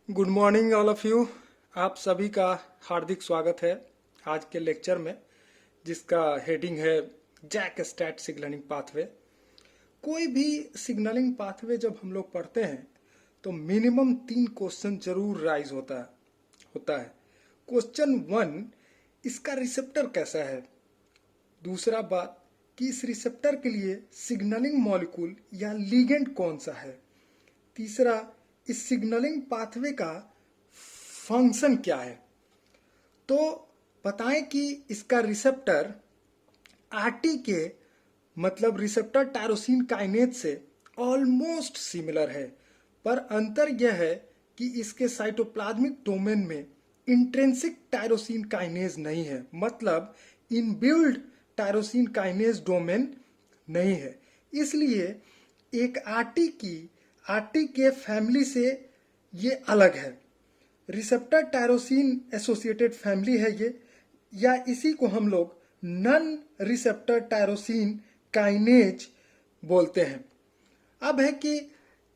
Good morning all of you. आप सभी का हार्दिक स्वागत है आज के लेक्चर में, जिसका हेडिंग है जैक स्टैट सिग्नलिंग पाथवे। कोई भी सिग्नलिंग पाथवे जब हम लोग पढ़ते हैं तो मिनिमम 3 क्वेश्चन जरूर राइज होता है। क्वेश्चन 1, इसका रिसेप्टर कैसा है। दूसरा बात कि इस रिसेप्टर के लिए सिग्नलिंग मॉलिक्यूल या लिगेंड कौन सा है। तीसरा, इस सिग्नलिंग पाथवे का फंक्शन क्या है। तो बताएं कि इसका रिसेप्टर आरटी के मतलब रिसेप्टर टायरोसिन काइनेज से ऑलमोस्ट सिमिलर है, पर अंतर यह है कि इसके साइटोप्लाज्मिक डोमेन में इंट्रिंसिक टायरोसिन काइनेज नहीं है, मतलब इनबिल्ड टायरोसिन काइनेज डोमेन नहीं है। इसलिए एक आरटी के फैमिली से ये अलग है। रिसेप्टर टायरोसिन एसोसिएटेड फैमिली है ये, या इसी को हम लोग नन रिसेप्टर टायरोसिन काइनेज बोलते हैं। अब है कि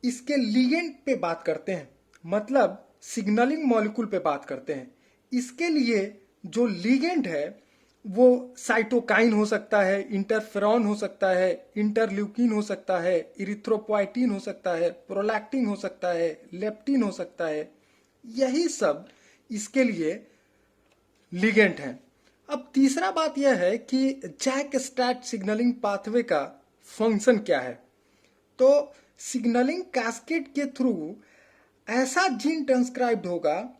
इसके लिगेंड पे बात करते हैं, मतलब सिग्नलिंग मॉलिक्यूल पे बात करते हैं। इसके लिए जो लिगेंड है वो साइटोकाइन हो सकता है, इंटरफेरॉन हो सकता है, इंटरल्यूकिन हो सकता है, इरिथ्रोपोइटिन हो सकता है, प्रोलैक्टिन हो सकता है, लेप्टिन हो सकता है। यही सब इसके लिए लिगेंड हैं। अब तीसरा बात यह है कि जैक स्टैट सिग्नलिंग पाथवे का फंक्शन क्या है। तो सिग्नलिंग कैस्केड के थ्रू ऐसा जीन ट्रांसक्राइब्ड होगा,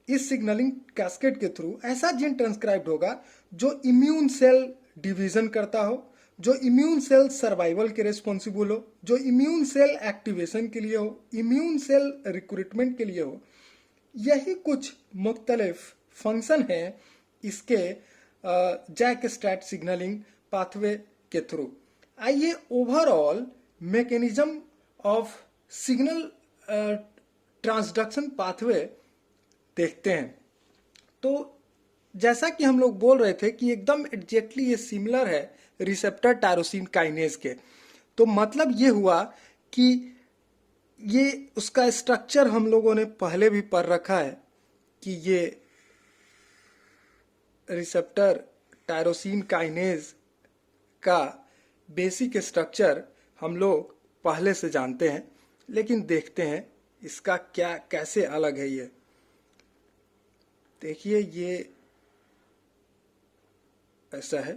इस सिग्नलिंग कैस्केड के थ्रू ऐसा जीन ट्रांसक्राइब्ड होगा जो इम्यून सेल डिवीजन करता हो, जो इम्यून सेल सर्वाइवल के रिस्पॉन्सिबल हो, जो इम्यून सेल एक्टिवेशन के लिए हो, इम्यून सेल रिक्रूटमेंट के लिए हो। यही कुछ मुख्तलिफ फंक्शन हैं इसके जैक स्टैट सिग्नलिंग पाथवे के थ्रू। आइए overall mechanism of signal transduction pathway देखते हैं। तो जैसा कि हम लोग बोल रहे थे कि एकदम एग्जैक्टली ये सिमिलर है रिसेप्टर टायरोसिन काइनेज के। तो मतलब ये हुआ कि ये उसका स्ट्रक्चर हम लोगों ने पहले भी पढ़ रखा है कि ये रिसेप्टर टायरोसिन काइनेज का बेसिक स्ट्रक्चर हम लोग पहले से जानते हैं, लेकिन देखते हैं इसका क्या कैसे अलग है। ये देखिए, ये ऐसा है,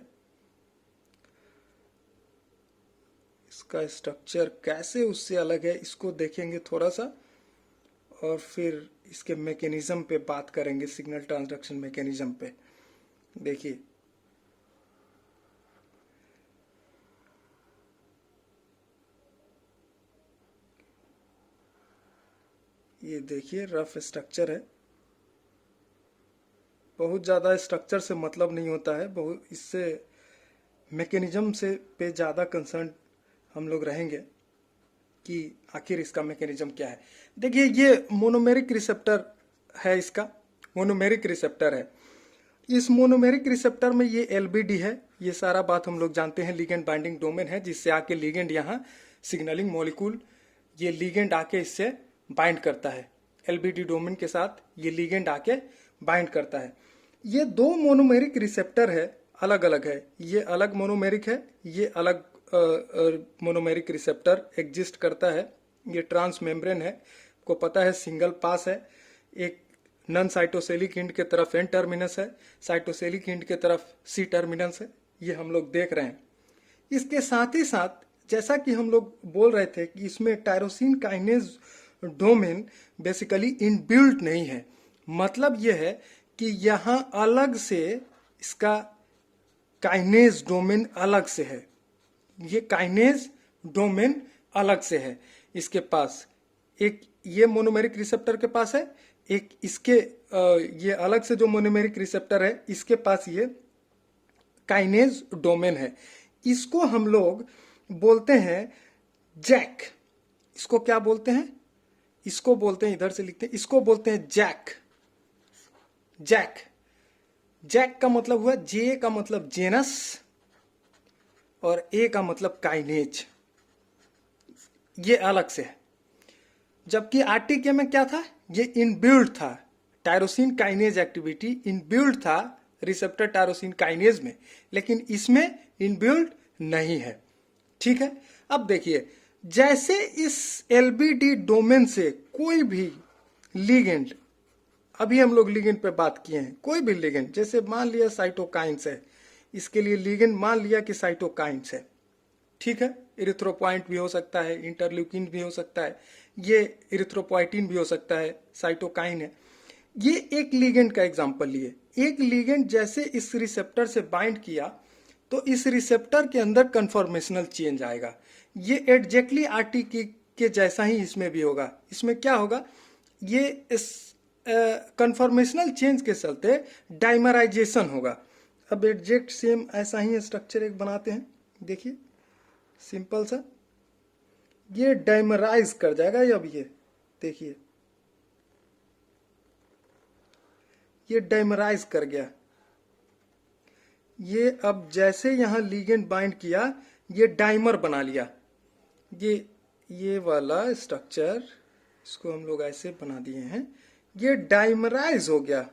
इसका स्ट्रक्चर कैसे उससे अलग है इसको देखेंगे थोड़ा सा, और फिर इसके मैकेनिज्म पे बात करेंगे, सिग्नल ट्रांसडक्शन मैकेनिज्म पे। देखिए, ये देखिए रफ स्ट्रक्चर है। बहुत ज़्यादा स्ट्रक्चर से मतलब नहीं होता है, बहुत इससे मैकेनिज्म से पे ज़्यादा कंसर्न हम लोग रहेंगे कि आखिर इसका मैकेनिज्म क्या है। देखिए, ये मोनोमेरिक रिसेप्टर है, इसका मोनोमेरिक रिसेप्टर है। इस मोनोमेरिक रिसेप्टर में ये एलबीडी है, ये सारा बात हम लोग जानते हैं। लिगेंड बाइंडिंग डोमेन है, जिससे आके लिगेंड यहाँ सिग्नलिंग मॉलिक्यूल ये लिगेंड आके इससे बाइंड करता है। एलबीडी डोमेन के साथ ये लिगेंड आके बाइंड करता है। ये दो मोनोमेरिक रिसेप्टर है, अलग अलग है। ये अलग मोनोमेरिक है, ये अलग मोनोमेरिक रिसेप्टर एग्जिस्ट करता है। ये ट्रांस मेम्ब्रेन है, को पता है सिंगल पास है। एक नन साइटोसेलिक हिंड के तरफ एन टर्मिनस है, साइटोसेलिक हिंड के तरफ सी टर्मिनस है। ये हम लोग देख रहे हैं। इसके साथ ही साथ जैसा कि हम लोग बोल रहे थे कि इसमें tyrosine kinase domain basically inbuilt नहीं है। मतलब यह है कि यहाँ अलग से इसका काइनेज डोमेन अलग से है। ये काइनेज डोमेन अलग से है इसके पास। एक ये मोनोमेरिक रिसेप्टर के पास है, एक इसके ये अलग से जो मोनोमेरिक रिसेप्टर है इसके पास ये काइनेज डोमेन है। इसको हम लोग बोलते हैं जैक। इसको क्या बोलते हैं? इसको बोलते हैं, इधर से लिखते हैं, इसको बोलते हैं जैक। जैक जैक का मतलब हुआ, जे का मतलब जेनस और ए का मतलब काइनेज। ये अलग से है। जबकि आरटीके में क्या था, ये इनबिल्ट था, टायरोसिन काइनेज एक्टिविटी इनबिल्ट था रिसेप्टर टायरोसिन काइनेज में, लेकिन इसमें इनबिल्ट नहीं है। ठीक है, अब देखिए जैसे इस एलबीडी डोमेन से कोई भी लिगेंड, अभी हम लोग लिगेंड पे बात किए हैं, कोई भी लिगेंड, जैसे मान लिया साइटोकाइंस है, इसके लिए लिगेंड मान लिया कि साइटोकाइंस है, ठीक है, इरिथ्रोपॉइंट भी हो सकता है, इंटरल्यूकिन भी हो सकता है, ये इरिथ्रोपॉइटिन भी हो सकता है, साइटोकाइन है। ये एक लिगेंड का एग्जांपल लिए, एक लिगेंड जैसे इस रिसेप्टर से बाइंड किया तो इस रिसेप्टर के अंदर कन्फॉर्मेशनल चेंज आएगा। ये एग्जैक्टली आरटीके के जैसा ही इसमें भी होगा। इसमें क्या होगा, ये इस कन्फॉर्मेशनल चेंज के चलते डाइमराइजेशन होगा। अब एग्जैक्ट सेम ऐसा ही स्ट्रक्चर एक बनाते हैं, देखिए सिंपल सा, ये डाइमराइज कर जाएगा। अब ये देखिए ये डाइमराइज कर गया, ये अब जैसे यहां लिगेंड बाइंड किया ये डाइमर बना लिया। ये वाला स्ट्रक्चर इसको हम लोग ऐसे बना दिए हैं, ये डाइमराइज हो गया,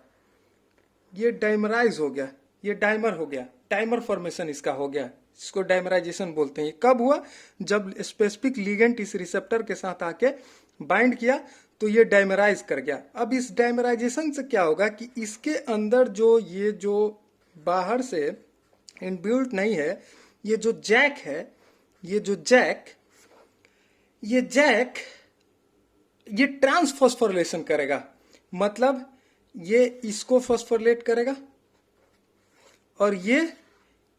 ये डाइमराइज हो गया, ये डाइमर हो गया, डाइमर फॉर्मेशन इसका हो गया, इसको डाइमराइजेशन बोलते हैं। ये कब हुआ, जब स्पेसिफिक लिगेंड इस रिसेप्टर के साथ आके बाइंड किया तो ये डाइमराइज कर गया। अब इस डाइमराइजेशन से क्या होगा कि इसके अंदर जो ये जो बाहर से इनबिल्ट नहीं है, ये जो जैक है, ये जो जैक, ये ट्रांसफॉस्फोरिलेशन करेगा, मतलब ये इसको फॉस्फोरिलेट करेगा और ये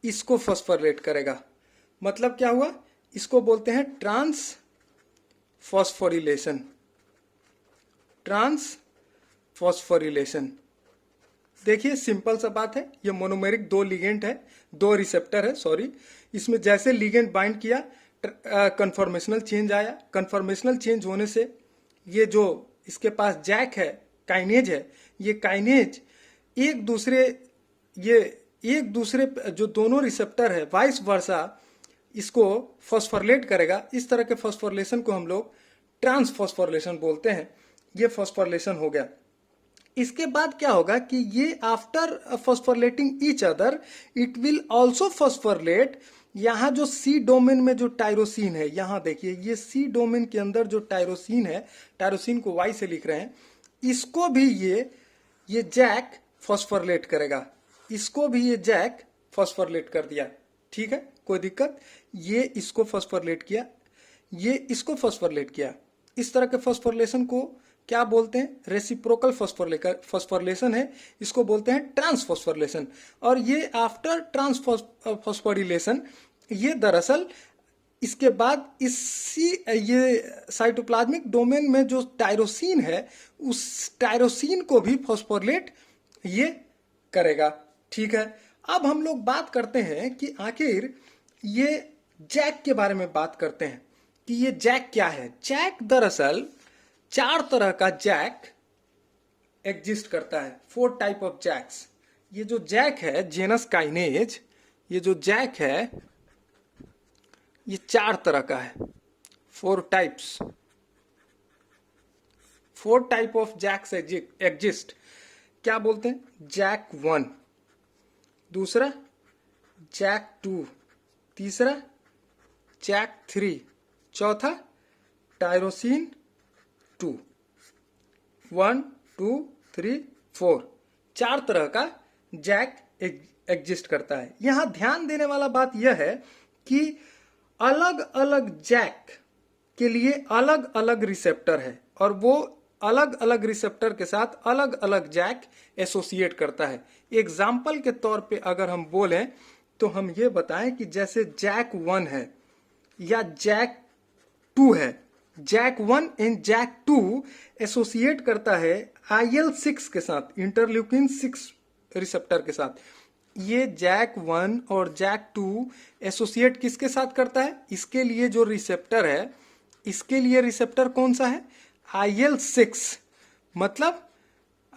इसको फॉस्फोरिलेट करेगा। मतलब क्या हुआ, इसको बोलते हैं ट्रांसफॉस्फोरिलेशन। ट्रांसफॉस्फोरिलेशन देखिए सिंपल सा बात है, ये मोनोमेरिक दो लिगेंड है, दो रिसेप्टर है सॉरी, इसमें जैसे लिगेंड बाइंड किया कन्फॉर्मेशनल चेंज आया। कन्फॉर्मेशनल चेंज होने से ये जो इसके पास जैक है, काइनेज है, ये काइनेज एक दूसरे जो दोनों रिसेप्टर है वाइस वर्सा इसको फॉस्फोरिलेट करेगा। इस तरह के फॉस्फोरिलेशन को हम लोग ट्रांसफॉस्फोरिलेशन बोलते हैं। ये फॉस्फोरिलेशन हो गया। इसके बाद क्या होगा कि ये after phosphorylating each other it will also phosphorylate. यहाँ जो सी डोमेन में जो टायरोसिन है, यहाँ देखिए ये सी डोमेन के अंदर जो टायरोसिन है, टायरोसिन को वाई से लिख रहे हैं, इसको भी ये जैक फॉस्फोरिलेट करेगा, इसको भी ये जैक फॉस्फोरिलेट कर दिया। ठीक है, कोई दिक्कत, ये इसको फॉस्फोरिलेट किया, ये इसको फॉस्फोरिलेट किया। इस तरह के फॉस्फोरिलेशन को क्या बोलते हैं, रेसिप्रोकल फॉस्फोरिलेशन है, इसको बोलते हैं ट्रांसफॉस्फोरिलेशन। और ये आफ्टर ट्रांसफॉस्फोरिलेशन ये दरअसल इसके बाद ये साइटोप्लाज्मिक डोमेन में जो टायरोसिन है उस टायरोसिन को भी फॉस्फोरिलेट ये करेगा। ठीक है, अब हम लोग बात करते हैं कि आखिर ये जैक के बारे में बात करते हैं कि ये जैक क्या है। जैक दरअसल 4 तरह का जैक एग्जिस्ट करता है, 4 टाइप ऑफ जैक्स। ये जो जैक है जेनस काइनेज, ये जो जैक है ये 4 तरह का है, 4 types, 4 type of JAKs exist. क्या बोलते हैं, जैक 1, दूसरा जैक 2, तीसरा जैक 3, चौथा टायरोसिन 2, 1 2 3 4, 4 तरह का जैक एग्जिस्ट करता है। यहां ध्यान देने वाला बात यह है कि अलग अलग जैक के लिए अलग अलग रिसेप्टर है और वो अलग अलग रिसेप्टर के साथ अलग अलग जैक एसोसिएट करता है। एग्जाम्पल के तौर पे अगर हम बोलें तो हम ये बताएं कि जैसे जैक 1 है या जैक 2 है, जैक 1 एंड जैक 2 एसोसिएट करता है IL-6 के साथ, इंटरल्यूकिन 6 रिसेप्टर के साथ। ये जैक 1 और जैक 2 एसोसिएट किसके साथ करता है, इसके लिए जो रिसेप्टर है, इसके लिए रिसेप्टर कौन सा है, IL-6। मतलब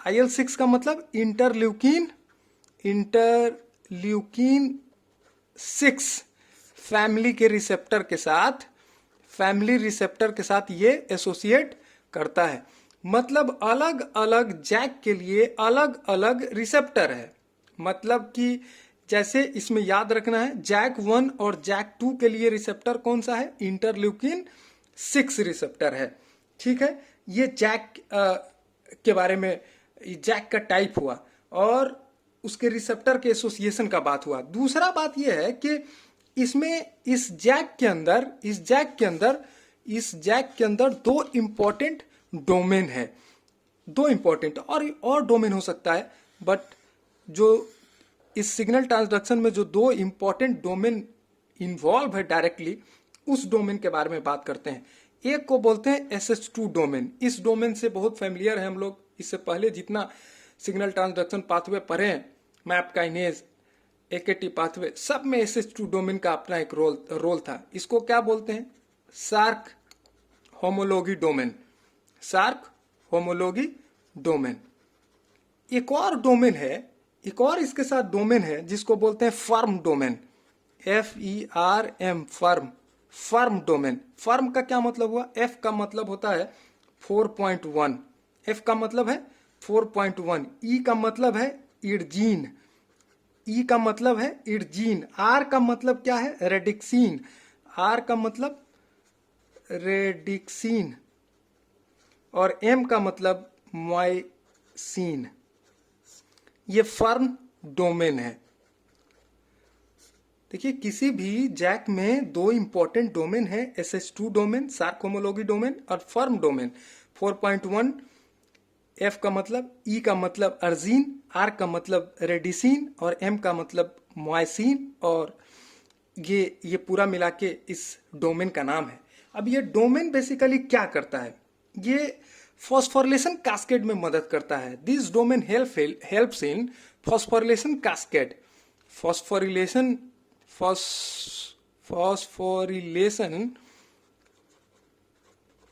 IL-6 का मतलब इंटरल्यूकिन 6 फैमिली के रिसेप्टर के साथ, फैमिली रिसेप्टर के साथ ये एसोसिएट करता है। मतलब अलग अलग जैक के लिए अलग अलग रिसेप्टर है। मतलब कि जैसे इसमें याद रखना है, जैक 1 और जैक 2 के लिए रिसेप्टर कौन सा है? इंटरल्यूकिन 6 रिसेप्टर है। ठीक है, ये जैक के बारे में, जैक का टाइप हुआ और उसके रिसेप्टर के एसोसिएशन का बात हुआ। दूसरा बात यह है कि इसमें इस जैक के अंदर दो इंपॉर्टेंट डोमेन है। दो इंपॉर्टेंट और डोमेन हो सकता है, बट जो इस सिग्नल ट्रांसडक्शन में जो दो इंपॉर्टेंट डोमेन इन्वॉल्व है डायरेक्टली, उस डोमेन के बारे में बात करते हैं। एक को बोलते हैं SH2 डोमेन। इस डोमेन से बहुत फेमिलियर है हम लोग, इससे पहले जितना सिग्नल ट्रांसडक्शन पाथवे पढ़े हैं, मैप काइनेज, AKT पाथवे, सब में SH2 डोमेन का अपना एक रोल था। इसको क्या बोलते हैं? Src homology domain. Src homology domain. एक और इसके साथ डोमेन है जिसको बोलते हैं FERM domain. FERM, FERM domain. FERM का क्या मतलब हुआ? F का मतलब होता है 4.1। F का मतलब है 4.1। E का मतलब है इर्जीन। R का मतलब क्या है? रेडिक्सिन। और M का मतलब माइसिन। ये फर्म डोमेन है। देखिए, किसी भी जैक में दो इंपॉर्टेंट डोमेन है, SH2 domain, Src homology domain, और फर्म डोमेन 4.1। F का मतलब, E का मतलब अर्जीन, R का मतलब रेडिसिन और M का मतलब माइसिन, और ये पूरा मिला के इस डोमेन का नाम है। अब ये डोमेन बेसिकली क्या करता है? ये फॉस्फोरिलेशन कास्केड में मदद करता है। This domain helps in phosphorylation cascade. Phosphorylation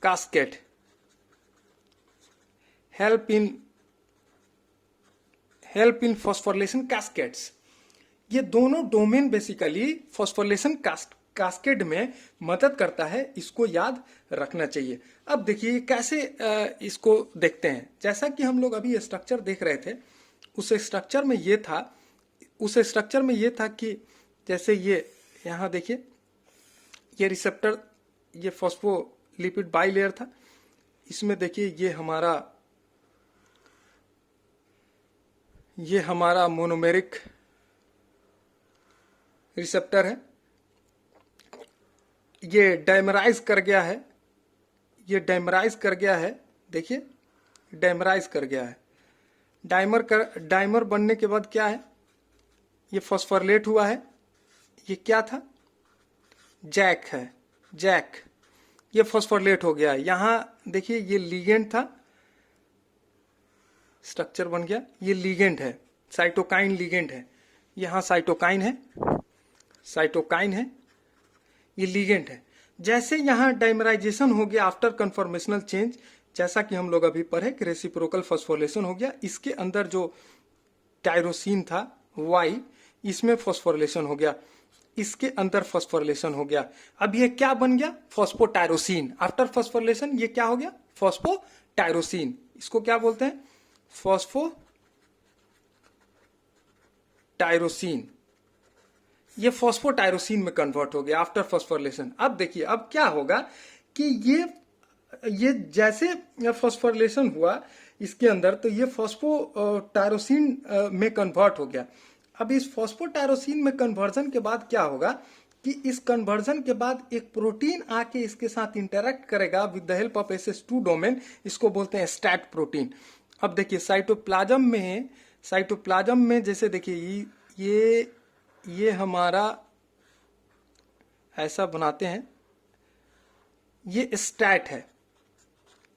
cascade help in phosphorylation cascades। ये दोनों डोमेन बेसिकली फॉस्फोरिलेशन कास्केड में मदद करता है, इसको याद रखना चाहिए। अब देखिए कैसे इसको देखते हैं। जैसा कि हम लोग अभी स्ट्रक्चर देख रहे थे, उस स्ट्रक्चर में ये था कि जैसे ये यहाँ देखिए, ये रिसेप्टर, ये फॉस्फोलिपिड बाइलेयर था। इसमें देखिए ये हमारा मोनोमेरिक रिसेप्टर है। ये डाइमराइज कर गया है। देखिए, डाइमराइज कर गया है। डाइमर बनने के बाद क्या है? ये फॉस्फोरिलेट हुआ है। ये क्या था? जैक है। ये फॉस्फोरिलेट हो गया है। यहाँ देखिए, ये लिगेंड था, स्ट्रक्चर बन गया। ये लिगेंड है, साइटोकाइन लिगेंड है। यहाँ साइटोकाइन है, ये लिगेंड है। जैसे यहाँ डाइमराइजेशन हो गया आफ्टर कन्फॉर्मेशनल चेंज, जैसा कि हम लोग अभी पढ़े कि रेसिप्रोकल फॉस्फोरिलेशन हो गया, इसके अंदर जो टायरोसिन था Y, इसमें फॉस्फोरिलेशन हो गया, इसके अंदर फॉस्फोरिलेशन हो गया। अब ये क्या बन गया? फॉस्फोटायरोसिन। आफ्टर फॉस्फोरिलेशन ये क्या हो गया? फॉस्फोटायरोसिन। इसको क्या बोलते हैं? फॉस्फोटायरोसिन। ये फॉस्फोटायरोसिन में कन्वर्ट हो गया आफ्टर फॉस्फोरिलेशन। अब देखिए, अब क्या होगा कि ये जैसे फॉस्फोरिलेशन हुआ इसके अंदर, तो ये फॉस्फोटायरोसिन में कन्वर्ट हो गया। अब इस फॉस्फोटायरोसिन में कन्वर्जन के बाद क्या होगा कि इस कन्वर्जन के बाद एक प्रोटीन आके इसके साथ इंटरेक्ट करेगा with the help of SH2 domain. इसको बोलते हैं स्टैट प्रोटीन। अब देखिए, साइटोप्लाज्म में जैसे देखिए, ये हमारा ऐसा बनाते हैं, ये स्टैट है।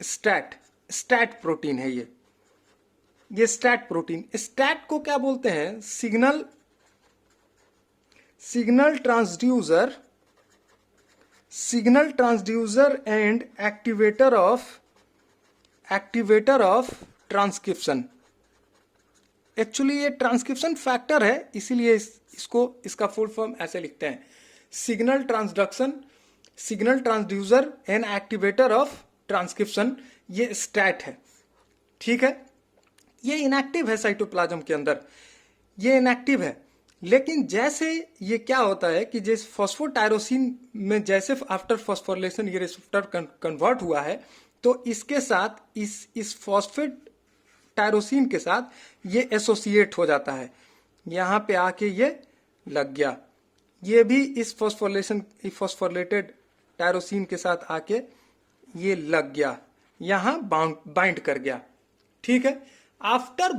स्टैट प्रोटीन है ये स्टैट प्रोटीन। स्टैट को क्या बोलते हैं? Signal transducer and activator of transcription. Actually ये ट्रांसक्रिप्शन फैक्टर है, इसीलिए इसका फुल फॉर्म ऐसे लिखते हैं, signal transducer and activator of transcription ये स्टैट है, ठीक है। ये इनएक्टिव है साइटोप्लाज्म के अंदर, ये इनएक्टिव है। लेकिन जैसे ये क्या होता है कि जैसे फॉस्फोटायरोसिन में जैसे आफ्टर फॉस्फोरिलेशन ये रिसेप्टर कन्वर्ट हुआ है, तो इसके साथ इस फॉस्फेट टायरोसिन के साथ ये एसोसिएट हो जाता है, यहाँ पे आके ये लग गया, ये भी इस फॉस्फोरिलेटेड टायरोसिन के साथ आके ये लग गया, यहाँ बाइंड कर गया, ठीक है। आफ्टर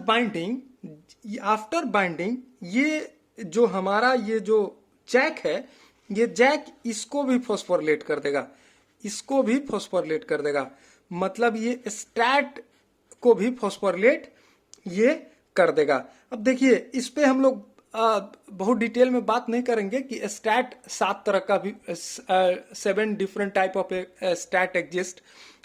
बाइंडिंग ये जो हमारा ये जो जैक है, ये जैक इसको भी फॉस्फोरिलेट कर देगा, इसको भी फॉस्फोरिलेट कर देगा, मतलब ये स्टैट को भी फॉस्फोरिलेट ये कर देगा। अब देखिए इस पे हम लोग बहुत डिटेल में बात नहीं करेंगे कि स्टैट 7 तरह का भी 7 different type of STAT exist,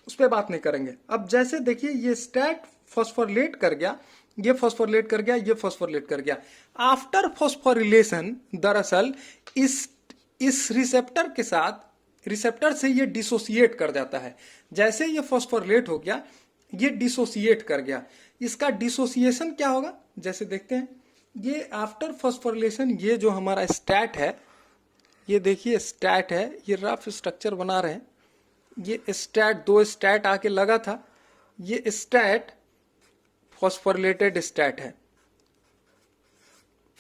उस पर बात नहीं करेंगे। अब जैसे देखिए ये स्टैट फॉस्फोरिलेट कर गया, ये फॉस्फोरिलेट कर गया, ये फॉस्फोरिलेट कर गया। आफ्टर फॉस्फोरिलेशन दरअसल इस रिसेप्टर के साथ, रिसेप्टर से ये डिसोसिएट कर जाता है। जैसे ये फॉस्फोरिलेट हो गया, ये डिसोसिएट कर गया। इसका डिसोसिएशन क्या होगा, जैसे देखते हैं, ये आफ्टर फॉस्फोरिलेशन ये जो हमारा स्टैट है, ये देखिए स्टैट है, ये रफ स्ट्रक्चर बना रहे हैं, ये स्टैट 2 स्टैट आके लगा था, ये स्टैट फॉस्फोरिलेटेड स्टैट है,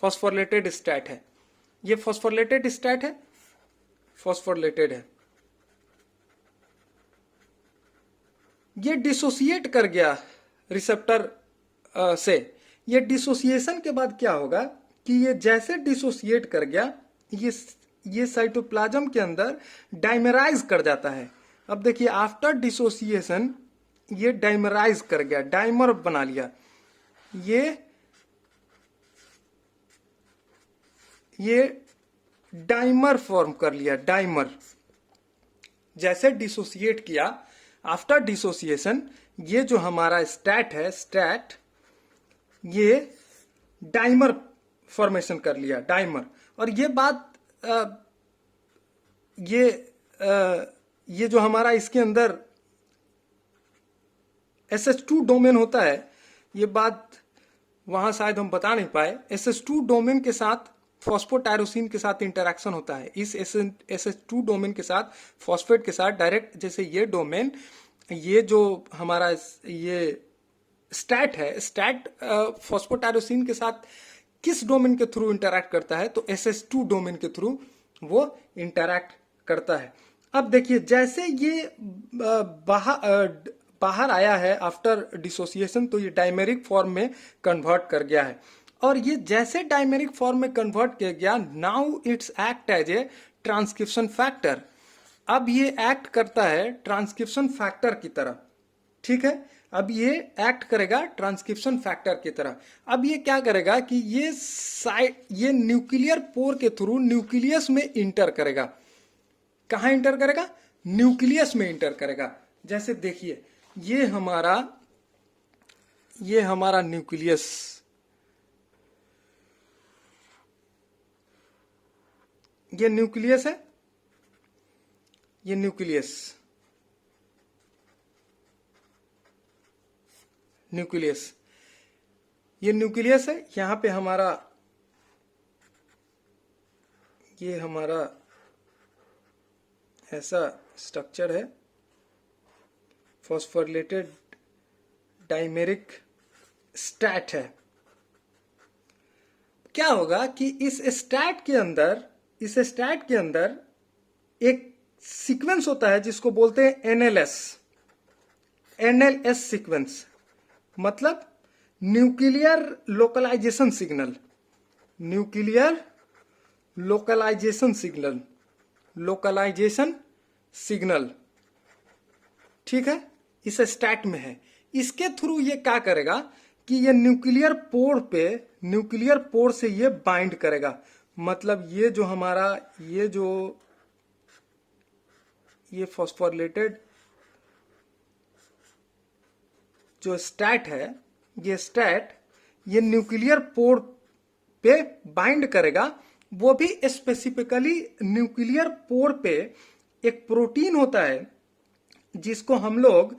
फॉस्फोरिलेटेड स्टैट है, ये फॉस्फोरिलेटेड स्टैट है, फॉस्फोरिलेटेड है, ये डिसोसिएट कर गया रिसेप्टर से। ये डिसोसिएशन के बाद क्या होगा कि ये जैसे डिसोसिएट कर गया, ये साइटोप्लाज्म के अंदर डाइमराइज कर जाता है। अब देखिए आफ्टर डिसोसिएशन ये डाइमराइज कर गया, डाइमर बना लिया, ये डाइमर फॉर्म कर लिया, डाइमर। जैसे डिसोसिएट किया, आफ्टर डिसोसिएशन ये जो हमारा स्टैट है, स्टैट ये डाइमर फॉर्मेशन कर लिया, डाइमर। और ये बात ये जो हमारा इसके अंदर SH2 डोमेन होता है, ये बात वहां शायद हम बता नहीं पाए। SH2 डोमेन के साथ फॉस्फोटायरोसिन के साथ इंटरेक्शन होता है। इस SH2 डोमेन के साथ फॉस्फेट के साथ डायरेक्ट, जैसे ये डोमेन, ये जो हमारा ये स्टैट है, स्टैट फॉस्फोटायरोसिन के साथ किस डोमेन के थ्रू इंटरैक्ट करता है, तो SH2 डोमेन के थ्रू वो इंटरैक्ट करता है। अब देखिए जैसे ये बाहर आया है आफ्टर डिसोसिएशन, तो ये डायमेरिक फॉर्म में कन्वर्ट कर गया है। और ये जैसे डायमेरिक फॉर्म में कन्वर्ट किया गया, now it's act as a transcription factor. अब ये एक्ट करता है ट्रांसक्रिप्शन फैक्टर की तरह, ठीक है। अब ये एक्ट करेगा ट्रांसक्रिप्शन फैक्टर की तरह। अब ये क्या करेगा कि ये न्यूक्लियर पोर के थ्रू न्यूक्लियस में इंटर करेगा। कहाँ इंटर करेगा? न्यूक्लियस में इंटर करेगा। जैसे देखिए ये हमारा न्यूक्लियस, ये न्यूक्लियस है, ये न्यूक्लियस ये न्यूक्लियस है। यहां पे ये हमारा ऐसा स्ट्रक्चर है, फॉस्फोरिलेटेड डाइमेरिक स्टैट है। क्या होगा कि इस स्टैट के अंदर एक सीक्वेंस होता है जिसको बोलते हैं NLS सीक्वेंस, मतलब न्यूक्लियर लोकलाइजेशन सिग्नल, ठीक है, इस स्टैट में है। इसके थ्रू ये क्या करेगा कि ये न्यूक्लियर पोर से ये बाइंड करेगा। मतलब ये जो हमारा ये फॉस्फोरिलेटेड जो स्टैट है, ये न्यूक्लियर पोर पे बाइंड करेगा। वो भी स्पेसिफिकली न्यूक्लियर पोर पे एक प्रोटीन होता है जिसको हम लोग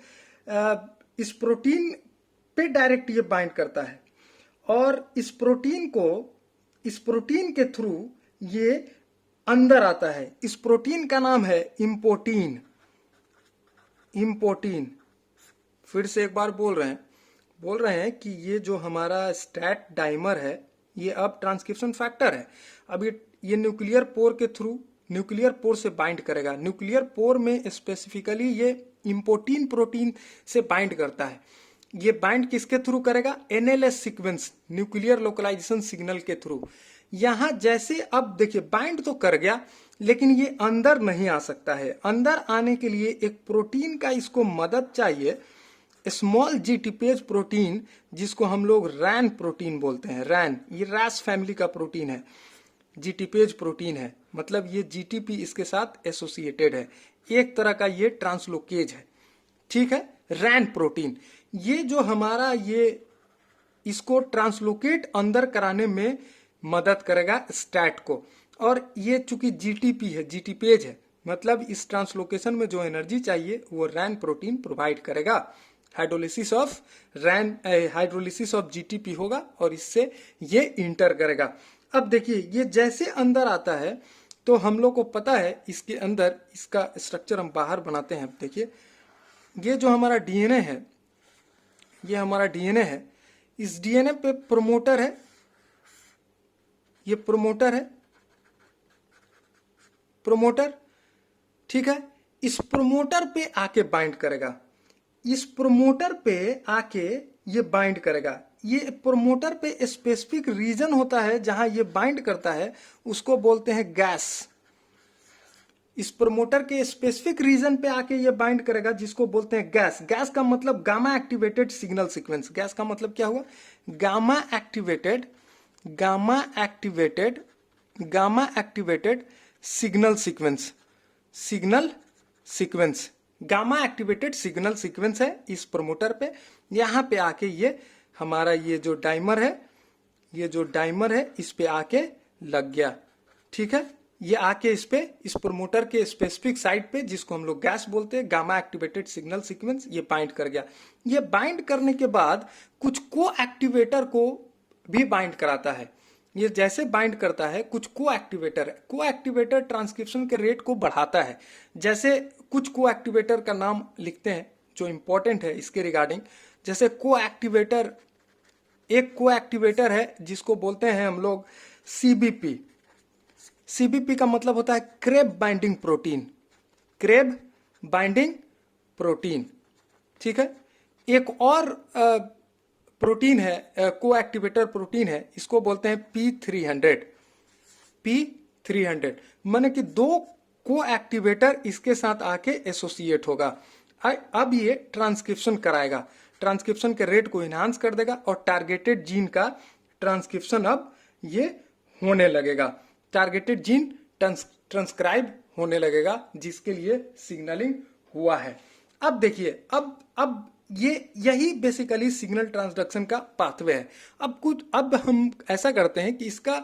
इस प्रोटीन पे डायरेक्ट ये बाइंड करता है, और इस प्रोटीन के थ्रू ये अंदर आता है। इस प्रोटीन का नाम है इम्पोटीन। फिर से एक बार बोल रहे हैं कि ये जो हमारा स्टैट डाइमर है ये अब ट्रांसक्रिप्शन फैक्टर है। अब ये न्यूक्लियर पोर के थ्रू न्यूक्लियर पोर से बाइंड करेगा। न्यूक्लियर पोर में स्पेसिफिकली ये इम्पोटीन प्रोटीन से बाइंड करता है। ये बाइंड किसके थ्रू करेगा? NLS sequence, nuclear localisation signal के थ्रू। यहां जैसे अब देखिए बाइंड तो कर गया, लेकिन ये अंदर नहीं आ सकता है। अंदर आने के लिए एक प्रोटीन का इसको मदद चाहिए, स्मॉल जीटीपेज प्रोटीन, जिसको हम लोग रैन प्रोटीन बोलते हैं। रैन ये रैस फैमिली का प्रोटीन है, जीटीपेज प्रोटीन है, मतलब ये जीटीपी इसके साथ एसोसिएटेड है। एक तरह का ये ट्रांसलोकेज है, ठीक है, रैन प्रोटीन। ये जो हमारा ये इसको ट्रांसलोकेट अंदर कराने में मदद करेगा स्टैट को। और ये चूंकि जीटीपी है, जीटीपेज है, मतलब इस ट्रांसलोकेशन में जो एनर्जी चाहिए वो रैन प्रोटीन प्रोवाइड करेगा। हाइड्रोलिसिस ऑफ जीटीपी होगा और इससे ये इंटर करेगा। अब देखिए ये जैसे अंदर आता है तो हम लोग को पता है इसके अंदर इसका स्ट्रक्चर हम बाहर बनाते हैं। देखिए ये जो हमारा डीएनए है, ये हमारा डीएनए है, इस डीएनए पे प्रोमोटर है, ये प्रोमोटर है, प्रोमोटर, ठीक है। इस प्रोमोटर पे आके बाइंड करेगा, इस प्रोमोटर पे आके ये बाइंड करेगा। ये प्रोमोटर पे स्पेसिफिक रीजन होता है जहां ये बाइंड करता है, उसको बोलते हैं गैस। इस प्रोमोटर के स्पेसिफिक रीजन पे आके ये बाइंड करेगा, जिसको बोलते हैं गैस। गैस का मतलब gamma activated signal sequence. Gas का मतलब क्या हुआ? Gamma activated signal sequence, gamma activated signal sequence है इस प्रमोटर पे। यहां पे आके ये हमारा ये जो डाइमर है इस पे आके लग गया, ठीक है। ये आके इस प्रमोटर के स्पेसिफिक साइट पे, जिसको हम लोग गैस बोलते हैं, गामा एक्टिवेटेड सिग्नल सीक्वेंस, ये बाइंड कर गया। ये बाइंड करने के बाद कुछ को एक्टिवेटर को भी बाइंड कराता है। ये जैसे बाइंड करता है, कुछ को एक्टिवेटर ट्रांसक्रिप्शन के रेट को बढ़ाता है। जैसे कुछ को एक्टिवेटर का नाम लिखते हैं जो इंपॉर्टेंट है इसके रिगार्डिंग। जैसे एक को एक्टिवेटर है जिसको बोलते हैं हम लोग सीबीपी। सीबीपी का मतलब होता है क्रेब बाइंडिंग प्रोटीन, ठीक है। एक और प्रोटीन है, को एक्टिवेटर प्रोटीन है, इसको बोलते हैं P300। माने कि दो को एक्टिवेटर इसके साथ आके एसोसिएट होगा। अब ये ट्रांसक्रिप्शन कराएगा, ट्रांसक्रिप्शन के रेट को इनहांस कर देगा और टारगेटेड जीन का ट्रांसक्रिप्शन अब ये होने लगेगा। टारगेटेड जीन ट्रांसक्राइब होने लगेगा, जिसके लिए सिग्नलिंग हुआ है। अब देखिए अब यही बेसिकली सिग्नल ट्रांसडक्शन का पाथवे है। अब हम ऐसा करते हैं कि इसका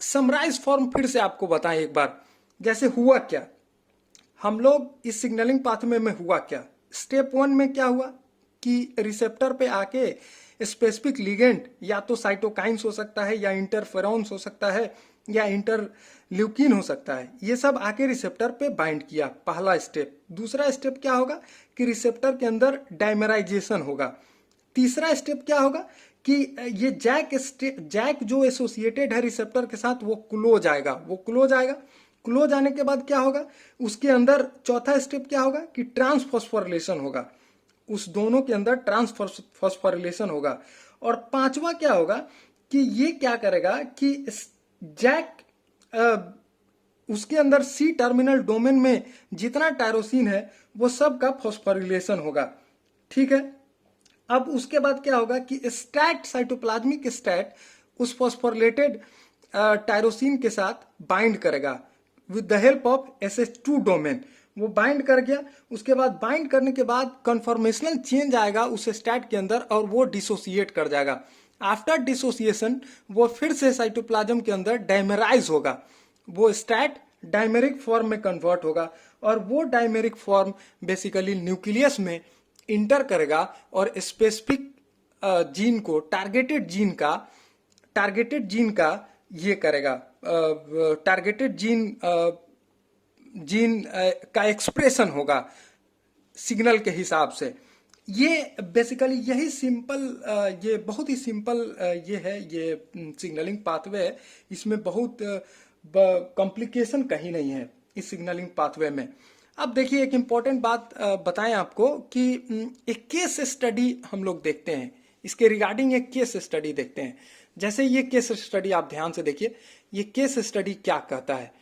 समराइज फॉर्म फिर से आपको बताएं एक बार। जैसे हुआ क्या, हम लोग इस सिग्नलिंग पाथवे में हुआ क्या। स्टेप 1 में क्या हुआ कि रिसेप्टर पे आके स्पेसिफिक लिगेंड, या तो साइटोकाइंस हो सकता है, या इंटरफेरॉन्स हो सकता है, या इंटरल्यूकिन हो सकता है। ये सब आके रिसेप्टर पे बाइंड किया, पहला स्टेप। दूसरा स्टेप क्या होगा कि रिसेप्टर के अंदर डाइमराइजेशन होगा। तीसरा स्टेप क्या होगा कि ये जैक जो एसोसिएटेड है रिसेप्टर के साथ वो क्लोज आएगा। क्लोज आने के बाद क्या होगा, उसके अंदर चौथा स्टेप क्या होगा कि ट्रांसफॉस्फोरिलेशन होगा। उस दोनों के अंदर ट्रांसफॉस्फोरिलेशन होगा। और पांचवा क्या होगा कि ये क्या करेगा कि जैक उसके अंदर सी टर्मिनल डोमेन में जितना टायरोसिन है वो सब का फॉस्फोरिलेशन होगा, ठीक है। अब उसके बाद क्या होगा कि साइटोप्लाज्मिक स्टैट उस फॉस्फोरिलेटेड टायरोसिन के साथ बाइंड करेगा with the help of SH2 domain. वो बाइंड कर गया। उसके बाद बाइंड करने के बाद कन्फॉर्मेशनल चेंज आएगा उस स्टैट के अंदर और वो डिसोसिएट कर जाएगा। आफ्टर डिसोसिएशन वो फिर से साइटोप्लाज्म के अंदर डाइमराइज होगा। वो स्टैट डायमेरिक फॉर्म में कन्वर्ट होगा और वो डायमेरिक फॉर्म बेसिकली न्यूक्लियस में इंटर करेगा और स्पेसिफिक जीन को टारगेटेड जीन का ये करेगा, टारगेटेड जीन का एक्सप्रेशन होगा सिग्नल के हिसाब से। ये बेसिकली यही सिंपल, ये बहुत ही सिंपल ये है, ये सिग्नलिंग पाथवे है। इसमें बहुत कॉम्प्लिकेशन कहीं नहीं है इस सिग्नलिंग पाथवे में। अब देखिए एक इम्पॉर्टेंट बात बताएं आपको कि एक केस स्टडी हम लोग देखते हैं, इसके रिगार्डिंग एक केस स्टडी देखते हैं। जैसे ये केस स्टडी आप ध्यान से देखिए, ये केस स्टडी क्या कहता है।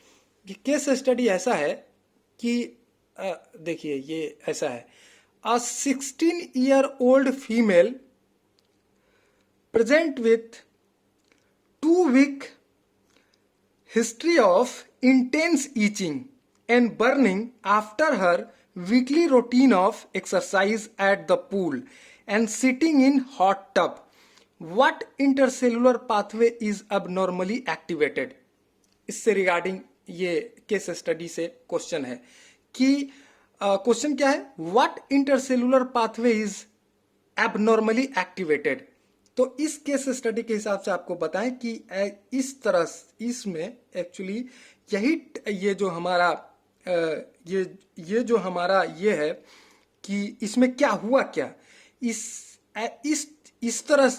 ये केस स्टडी ऐसा है कि देखिए ये ऐसा है, a 16-year-old female present with 2-week history of intense itching and burning after her weekly routine of exercise at the pool and sitting in hot tub. What intercellular pathway is abnormally activated? इससे regarding ये case study से question है कि question क्या है, what intercellular pathway is abnormally activated. तो इस case study के हिसाब से आपको बताएं कि इस तरह इसमें एक्चुअली यही ये जो हमारा ये जो हमारा ये है कि इसमें क्या हुआ, क्या इस तरह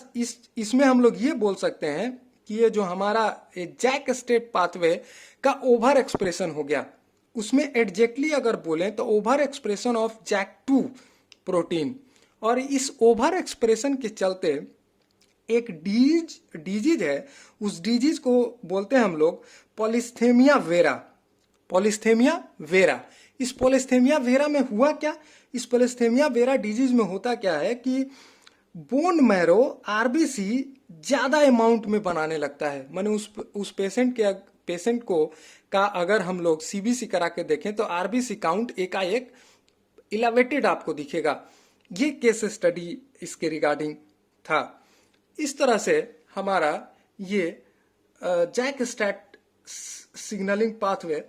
इसमें हम लोग ये बोल सकते हैं कि ये जो हमारा जैक स्टेट पाथवे का ओवर एक्सप्रेशन हो गया। उसमें एग्जैक्टली अगर बोलें तो ओवर एक्सप्रेशन ऑफ जैक2 प्रोटीन, और इस ओवर एक्सप्रेशन के चलते एक डिजीज है, उस डिजीज को बोलते हैं हम लोग पॉलीस्थेमिया वेरा। इस पॉलीस्थेमिया वेरा में हुआ क्या, इस पॉलीस्थेमिया वेरा डिजीज में होता क्या है कि बोन मैरो आरबीसी ज्यादा अमाउंट में बनाने लगता है। माने उस पेशेंट को का अगर हम लोग सीबीसी करा के देखें तो आरबीसी काउंट एकाएक इलेवेटेड आपको दिखेगा। ये केस स्टडी इसके रिगार्डिंग था। इस तरह से हमारा ये जैक स्टैट सिग्नलिंग पाथवे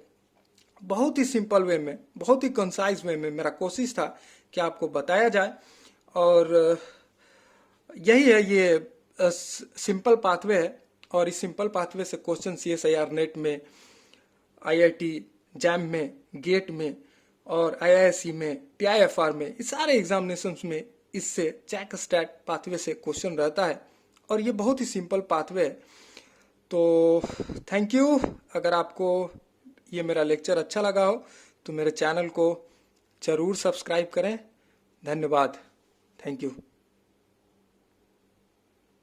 बहुत ही सिंपल वे में, बहुत ही कंसाइज वे में मेरा कोशिश था कि आपको बताया जाए। और यही है, ये सिंपल पाथवे है और इस सिंपल पाथवे से क्वेश्चन CSIR नेट में, IIT जैम में, गेट में और IISc में, TIFR में, इस सारे एग्जामिनेशंस में इससे जैक स्टैट पाथवे से क्वेश्चन रहता है और ये बहुत ही सिंपल पाथवे है। तो थैंक यू। अगर आपको ये मेरा लेक्चर अच्छा लगा हो तो मेरे चैनल को जरूर सब्सक्राइब करें। धन्यवाद। Thank you.